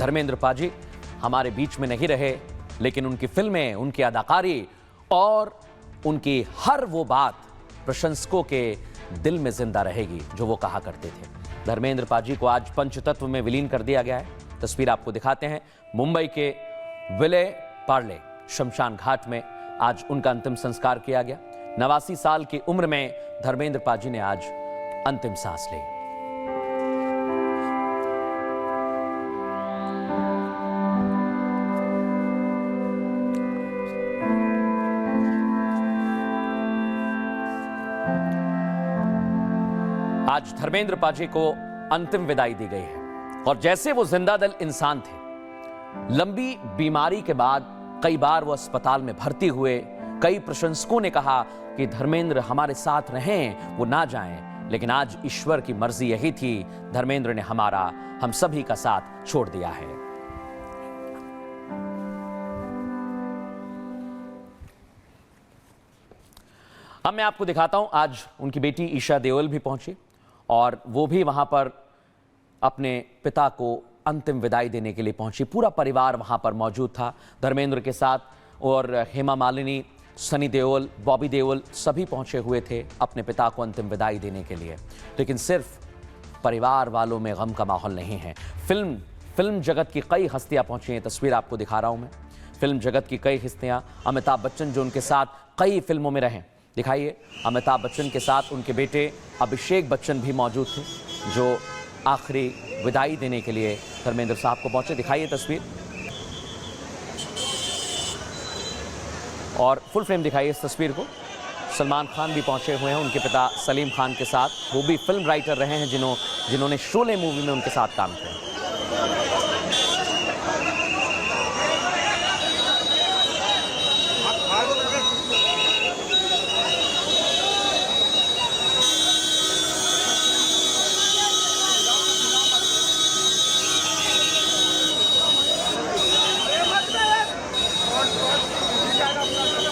धर्मेंद्र पाजी हमारे बीच में नहीं रहे, लेकिन उनकी फिल्में, उनकी अदाकारी और उनकी हर वो बात प्रशंसकों के दिल में जिंदा रहेगी जो वो कहा करते थे। धर्मेंद्र पाजी को आज पंचतत्व में विलीन कर दिया गया है। तस्वीर आपको दिखाते हैं। मुंबई के विले पार्ले शमशान घाट में आज उनका अंतिम संस्कार किया गया। 89 साल की उम्र में धर्मेंद्र पाजी ने आज अंतिम सांस ली। आज धर्मेंद्र पाजी को अंतिम विदाई दी गई है और जैसे वो जिंदा दिल इंसान थे। लंबी बीमारी के बाद कई बार वो अस्पताल में भर्ती हुए। कई प्रशंसकों ने कहा कि धर्मेंद्र हमारे साथ रहें, वो ना जाएं, लेकिन आज ईश्वर की मर्जी यही थी। धर्मेंद्र ने हम सभी का साथ छोड़ दिया है। अब मैं आपको दिखाता हूं, आज उनकी बेटी ईशा देओल भी पहुंची और वो भी वहां पर अपने पिता को अंतिम विदाई देने के लिए पहुंची। पूरा परिवार वहां पर मौजूद था धर्मेंद्र के साथ, और हेमा मालिनी, सनी देओल, बॉबी देओल सभी पहुंचे हुए थे अपने पिता को अंतिम विदाई देने के लिए। लेकिन सिर्फ परिवार वालों में गम का माहौल नहीं है। फिल्म जगत की कई हस्तियां पहुंची हैं। तस्वीर आपको दिखा रहा हूं मैं। फिल्म जगत की कई हस्तियां, अमिताभ बच्चन जो उनके साथ कई फिल्मों में रहे, दिखाइए। अमिताभ बच्चन के साथ उनके बेटे अभिषेक बच्चन भी मौजूद थे जो आखिरी विदाई देने के लिए धर्मेंद्र साहब को पहुंचे। दिखाइए तस्वीर और फुल फ्रेम दिखाइए इस तस्वीर को। सलमान खान भी पहुंचे हुए हैं उनके पिता सलीम खान के साथ। वो भी फिल्म राइटर रहे हैं जिन्होंने शोले मूवी में उनके साथ काम किया।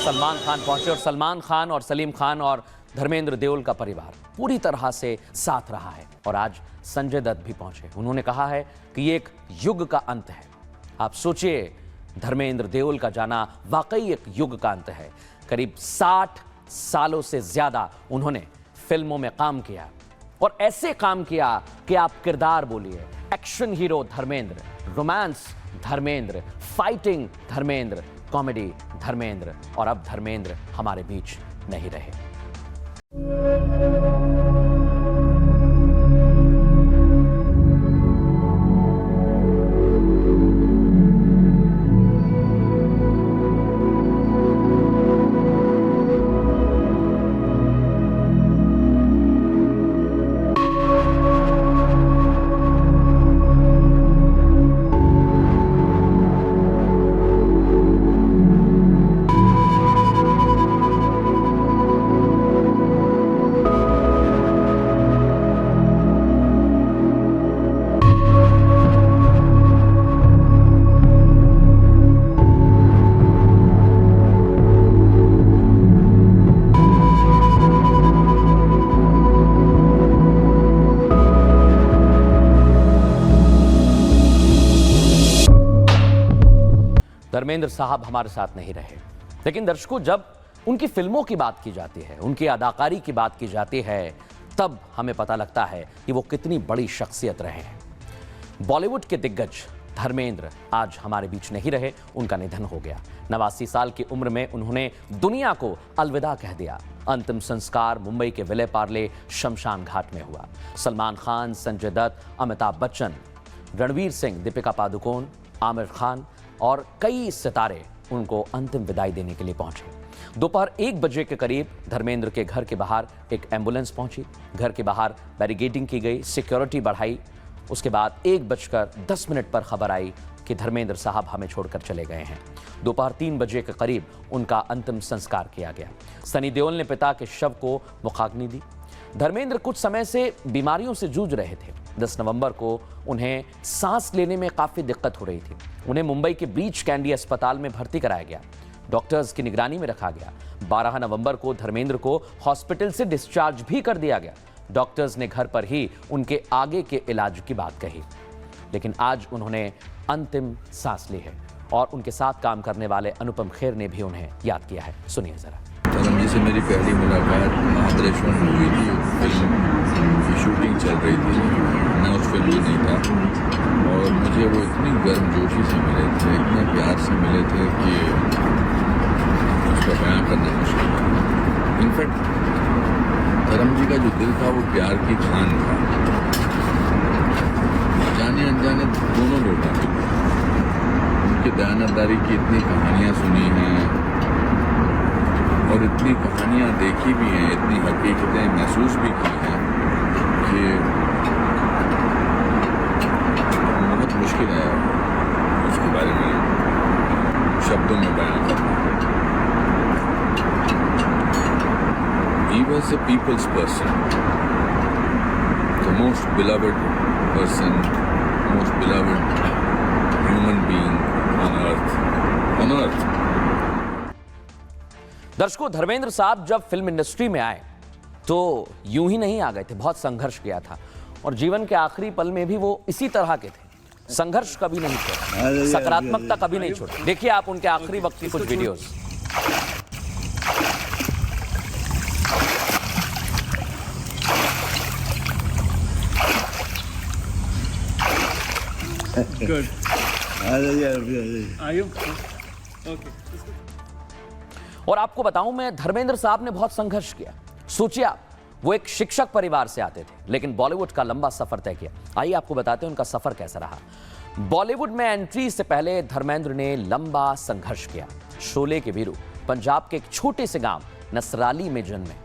सलमान खान पहुंचे और सलमान खान और सलीम खान और धर्मेंद्र देओल का परिवार पूरी तरह से साथ रहा है। और आज संजय दत्त भी पहुंचे। उन्होंने कहा है कि ये एक युग का अंत है। आप सोचिए, धर्मेंद्र देओल का जाना वाकई एक युग का अंत है। करीब 60 सालों से ज्यादा उन्होंने फिल्मों में काम किया और ऐसे काम किया कि आप किरदार बोलिए। Action hero Dharmendra, romance Dharmendra, fighting Dharmendra, comedy Dharmendra, और अब धर्मेंद्र हमारे बीच नहीं रहे। धर्मेंद्र साहब हमारे साथ नहीं रहे, लेकिन दर्शकों, जब उनकी फिल्मों की बात की जाती है, उनकी अदाकारी की बात की जाती है, तब हमें पता लगता है कि वो कितनी बड़ी शख्सियत रहे हैं। बॉलीवुड के दिग्गज धर्मेंद्र आज हमारे बीच नहीं रहे। उनका निधन हो गया। 89 साल की उम्र में उन्होंने दुनिया को अलविदा कह दिया। अंतिम संस्कार मुंबई के विले पार्ले शमशान घाट में हुआ। सलमान खान, संजय दत्त, अमिताभ बच्चन, रणवीर सिंह, दीपिका पादुकोण, आमिर खान और कई सितारे उनको अंतिम विदाई देने के लिए पहुंचे। दोपहर 1 बजे के करीब धर्मेंद्र के घर के बाहर एक एम्बुलेंस पहुंची। घर के बाहर बैरिकेडिंग की गई, सिक्योरिटी बढ़ाई। उसके बाद 1:10 पर खबर आई कि धर्मेंद्र साहब हमें छोड़कर चले गए हैं। दोपहर 3 बजे के करीब उनका अंतिम संस्कार किया गया। सनी देओल ने पिता के शव को मुखाग्नि दी। धर्मेंद्र कुछ समय से बीमारियों से जूझ रहे थे। 10 नवंबर को उन्हें सांस लेने में काफी दिक्कत हो रही थी। उन्हें मुंबई के ब्रीच कैंडी अस्पताल में भर्ती कराया गया। डॉक्टर्स की निगरानी में रखा गया। 12 नवंबर को धर्मेंद्र को हॉस्पिटल से डिस्चार्ज भी कर दिया गया। डॉक्टर्स ने घर पर ही उनके आगे के इलाज की बात कही। लेकिन आज उन्होंने अंतिम सांस ली है और उनके साथ काम करने वाले अनुपम खेर ने भी उन्हें याद किया है। सुनिए जरा। धर्म जी से मेरी पहली मुलाकात महाबलेश्वर में हुई थी। फिल्म की शूटिंग चल रही थी, मैं उस फिल्म में नहीं था और मुझे वो इतनी गर्मजोशी से मिले थे, इतने प्यार से मिले थे कि उसका बयां करना मुश्किल है। इनफैक्ट धर्म जी का जो दिल था वो प्यार की खान था। जाने अनजाने दोनों लोगों ने उनकी दयानतदारी की इतनी कहानियाँ सुनी हैं और इतनी कहानियाँ देखी भी हैं, इतनी हकीकतें महसूस भी की हैं कि बहुत मुश्किल है उसके बारे में शब्दों में बयान करना। He was a people's person, the most beloved person, most beloved human being on earth. दर्शकों, धर्मेंद्र साहब जब फिल्म इंडस्ट्री में आए तो यूं ही नहीं आ गए थे, बहुत संघर्ष किया था और जीवन के आखिरी पल में भी वो इसी तरह के थे। संघर्ष कभी नहीं छोड़ा, सकारात्मकता कभी नहीं छोड़ी। देखिए आप उनके आखिरी वक्त की कुछ videos. Good. Are you? Okay. और आपको बताऊं, मैं धर्मेंद्र साहब ने बहुत संघर्ष किया। सोचिए आप, वो एक शिक्षक परिवार से आते थे लेकिन बॉलीवुड का लंबा सफर तय किया। आइए आपको बताते हैं उनका सफर कैसा रहा। बॉलीवुड में एंट्री से पहले धर्मेंद्र ने लंबा संघर्ष किया। शोले के वीरू पंजाब के एक छोटे से गांव नसराली में जन्मे।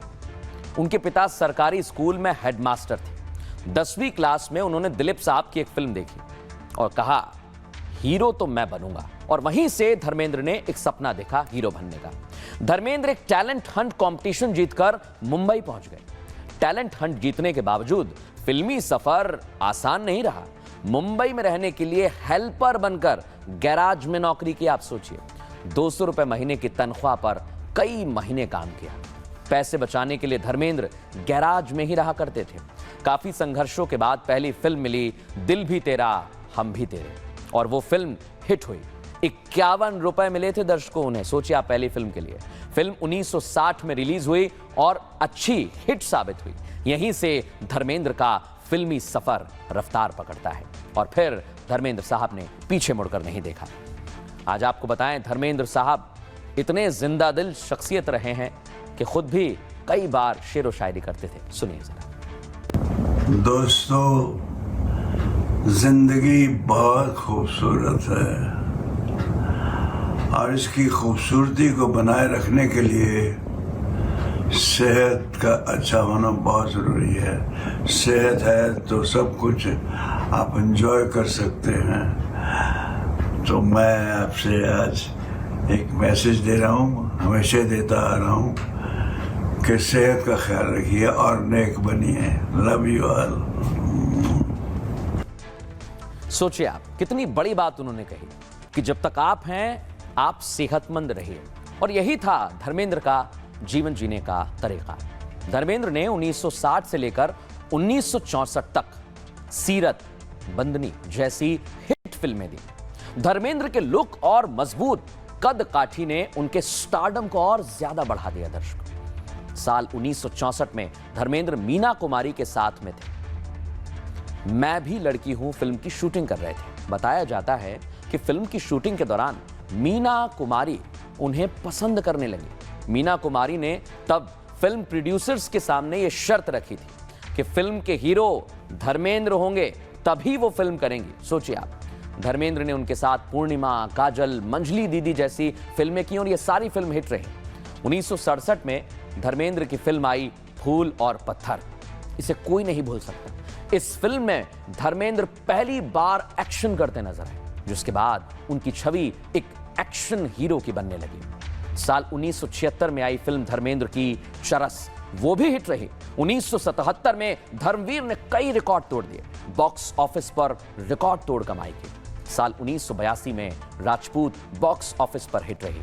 उनके पिता सरकारी स्कूल में हेडमास्टर थे। 10वीं क्लास में उन्होंने दिलीप साहब की एक फिल्म देखी और कहा हीरो तो मैं बनूंगा, और वहीं से धर्मेंद्र ने एक सपना देखा हीरो बनने का। धर्मेंद्र एक टैलेंट हंट कंपटीशन जीतकर मुंबई पहुंच गए। टैलेंट हंट जीतने के बावजूद फिल्मी सफर आसान नहीं रहा। मुंबई में रहने के लिए हेल्पर बनकर गैराज में नौकरी की। आप सोचिए, 200 रुपए महीने की तनख्वाह पर कई महीने काम किया। पैसे बचाने के लिए धर्मेंद्र गैराज में ही रहा करते थे। काफी संघर्षों के बाद पहली फिल्म मिली दिल भी तेरा हम भी तेरे, और वो फिल्म हिट हुई। 51 रुपए मिले थे दर्शकों उन्हें। सोचिए आप, पहली फिल्म के लिए। फिल्म 1960 में रिलीज हुई और अच्छी हिट साबित हुई। यहीं से धर्मेंद्र का फिल्मी सफर रफ्तार पकड़ता है और फिर धर्मेंद्र साहब ने पीछे मुड़कर नहीं देखा। आज आपको बताएं, धर्मेंद्र साहब इतने जिंदा दिल शख्सियत रहे हैं कि खुद भी कई बार शेरो शायरी करते थे। सुनिए जरा। दोस्तों, जिंदगी बहुत खूबसूरत है और इसकी खूबसूरती को बनाए रखने के लिए सेहत का अच्छा होना बहुत ज़रूरी है। सेहत है तो सब कुछ आप एंजॉय कर सकते हैं। तो मैं आपसे आज एक मैसेज दे रहा हूँ, हमेशा देता आ रहा हूँ कि सेहत का ख्याल रखिए और नेक बनिए। Love you all. सोचिए आप, कितनी बड़ी बात उन्होंने कही कि जब तक आप हैं आप सेहतमंद रहिए, और यही था धर्मेंद्र का जीवन जीने का तरीका। धर्मेंद्र ने 1960 से लेकर 1964 तक सीरत, बंदनी जैसी हिट फिल्में दी। धर्मेंद्र के लुक और मजबूत कद काठी ने उनके स्टारडम को और ज्यादा बढ़ा दिया। दर्शकों, साल 1964 में धर्मेंद्र मीना कुमारी के साथ में थे। मैं भी लड़की हूं फिल्म की शूटिंग कर रहे थे। बताया जाता है कि फिल्म की शूटिंग के दौरान मीना कुमारी उन्हें पसंद करने लगी। मीना कुमारी ने तब फिल्म प्रोड्यूसर्स के सामने यह शर्त रखी थी कि फिल्म के हीरो धर्मेंद्र होंगे तभी वो फिल्म करेंगी। सोचिए आप, धर्मेंद्र ने उनके साथ पूर्णिमा, काजल, मंजली दीदी जैसी फिल्में की और ये सारी फिल्म हिट रही। 1967 में धर्मेंद्र की फिल्म आई फूल और पत्थर। इसे कोई नहीं भूल सकता। इस फिल्म में धर्मेंद्र पहली बार एक्शन करते नजर आए, जिसके बाद उनकी छवि एक एक्शन हीरो की बनने लगी। साल 1976 में आई फिल्म धर्मेंद्र की चरस, वो भी हिट रही। 1977 में धर्मवीर ने कई रिकॉर्ड तोड़ दिए, बॉक्स ऑफिस पर रिकॉर्ड तोड़ कमाई की। साल 1982 में राजपूत बॉक्स ऑफिस पर हिट रही।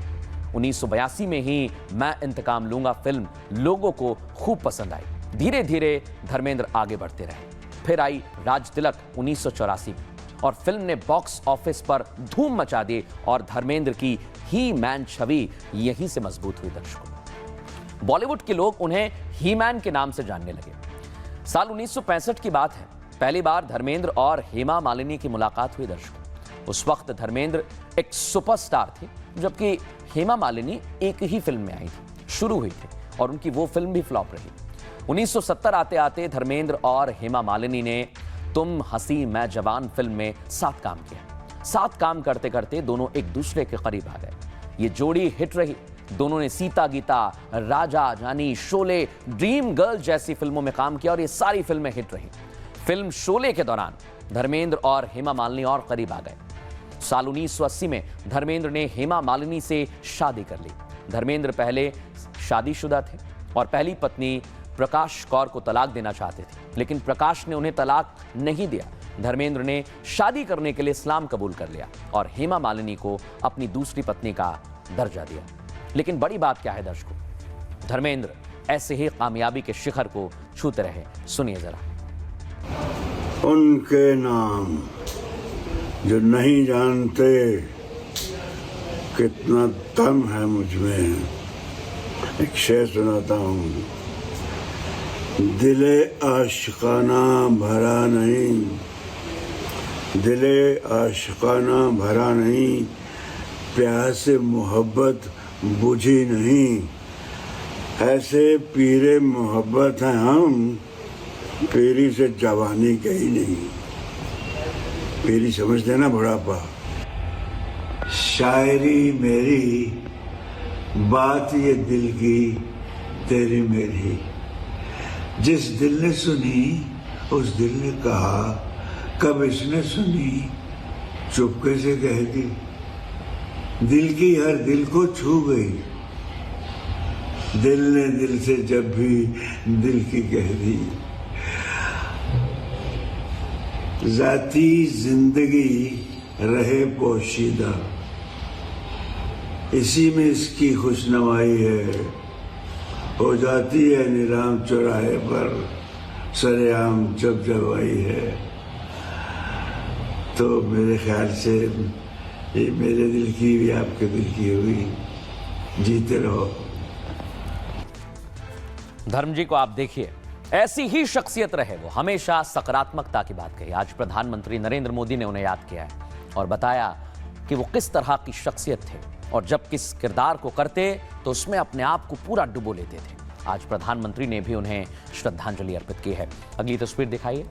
1982 में ही मैं इंतकाम लूंगा फिल्म लोगों को खूब पसंद आई। धीरे धीरे धर्मेंद्र आगे बढ़ते रहे। फिर आई राज तिलक 1984 में, और फिल्म ने बॉक्स ऑफिस पर धूम मचा दी और धर्मेंद्र की ही मैन छवि यहीं से मजबूत हुई। दर्शकों, बॉलीवुड के लोग उन्हें ही मैन के नाम से जानने लगे। साल 1965 की बात है, पहली बार धर्मेंद्र और हेमा मालिनी की मुलाकात हुई। दर्शकों, उस वक्त धर्मेंद्र एक सुपरस्टार थे, जबकि हेमा मालिनी एक ही फिल्म में आई थी, शुरू हुई थी और उनकी वो फिल्म भी फ्लॉप रही। 1970 आते आते धर्मेंद्र और हेमा मालिनी ने तुम हंसी मैं जवान फिल्म में साथ काम किया। साथ काम करते करते दोनों एक दूसरे के करीब आ गए। ये जोड़ी हिट रही। दोनों ने सीता गीता, राजा जानी, शोले, ड्रीम गर्ल जैसी फिल्मों में काम किया और ये सारी फिल्में हिट रही। फिल्म शोले के दौरान धर्मेंद्र और हेमा मालिनी और करीब आ गए। साल 1980 में धर्मेंद्र ने हेमा मालिनी से शादी कर ली। धर्मेंद्र पहले शादीशुदा थे और पहली पत्नी प्रकाश कौर को तलाक देना चाहते थे, लेकिन प्रकाश ने उन्हें तलाक नहीं दिया। धर्मेंद्र ने शादी करने के लिए इस्लाम कबूल कर लिया और हेमा मालिनी को अपनी दूसरी पत्नी का दर्जा दिया। लेकिन बड़ी बात क्या है दर्शकों, धर्मेंद्र ऐसे ही कामयाबी के शिखर को छूते रहे। सुनिए जरा। उनके नाम जो नहीं जानते कितना दम है मुझ में। एक शेर सुनाता हूँ। दिले आशिकाना भरा नहीं, दिले आशिकाना भरा नहीं, प्यास मोहब्बत बुझी नहीं। ऐसे पीरे मोहब्बत हैं हम, पीरी से जवानी गई नहीं। पीरी समझते ना बुढ़ापा। शायरी मेरी, बात ये दिल की तेरी मेरी। जिस दिल ने सुनी उस दिल ने कहा, कब इसने सुनी चुपके से कह दी। दिल की हर दिल को छू गई, दिल ने दिल से जब भी दिल की कह दी। जाती जिंदगी रहे पोशीदा, इसी में इसकी खुशनवाई है। हो जाती है नीलाम चौराहे पर, सरेआम जब जब आई है। तो मेरे ख्याल से ये मेरे दिल की भी आपके दिल की हुई। जीते रहो। धर्म जी को आप देखिए, ऐसी ही शख्सियत रहे वो, हमेशा सकारात्मकता की बात कही। आज प्रधानमंत्री नरेंद्र मोदी ने उन्हें याद किया है और बताया कि वो किस तरह की शख्सियत थे और जब किस किरदार को करते तो उसमें अपने आप को पूरा डुबो लेते थे। आज प्रधानमंत्री ने भी उन्हें श्रद्धांजलि अर्पित की है। अगली तस्वीर दिखाइए।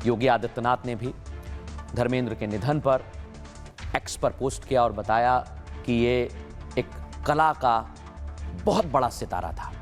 योगी आदित्यनाथ ने भी धर्मेंद्र के निधन पर एक्स पर पोस्ट किया और बताया कि ये एक कला का बहुत बड़ा सितारा था।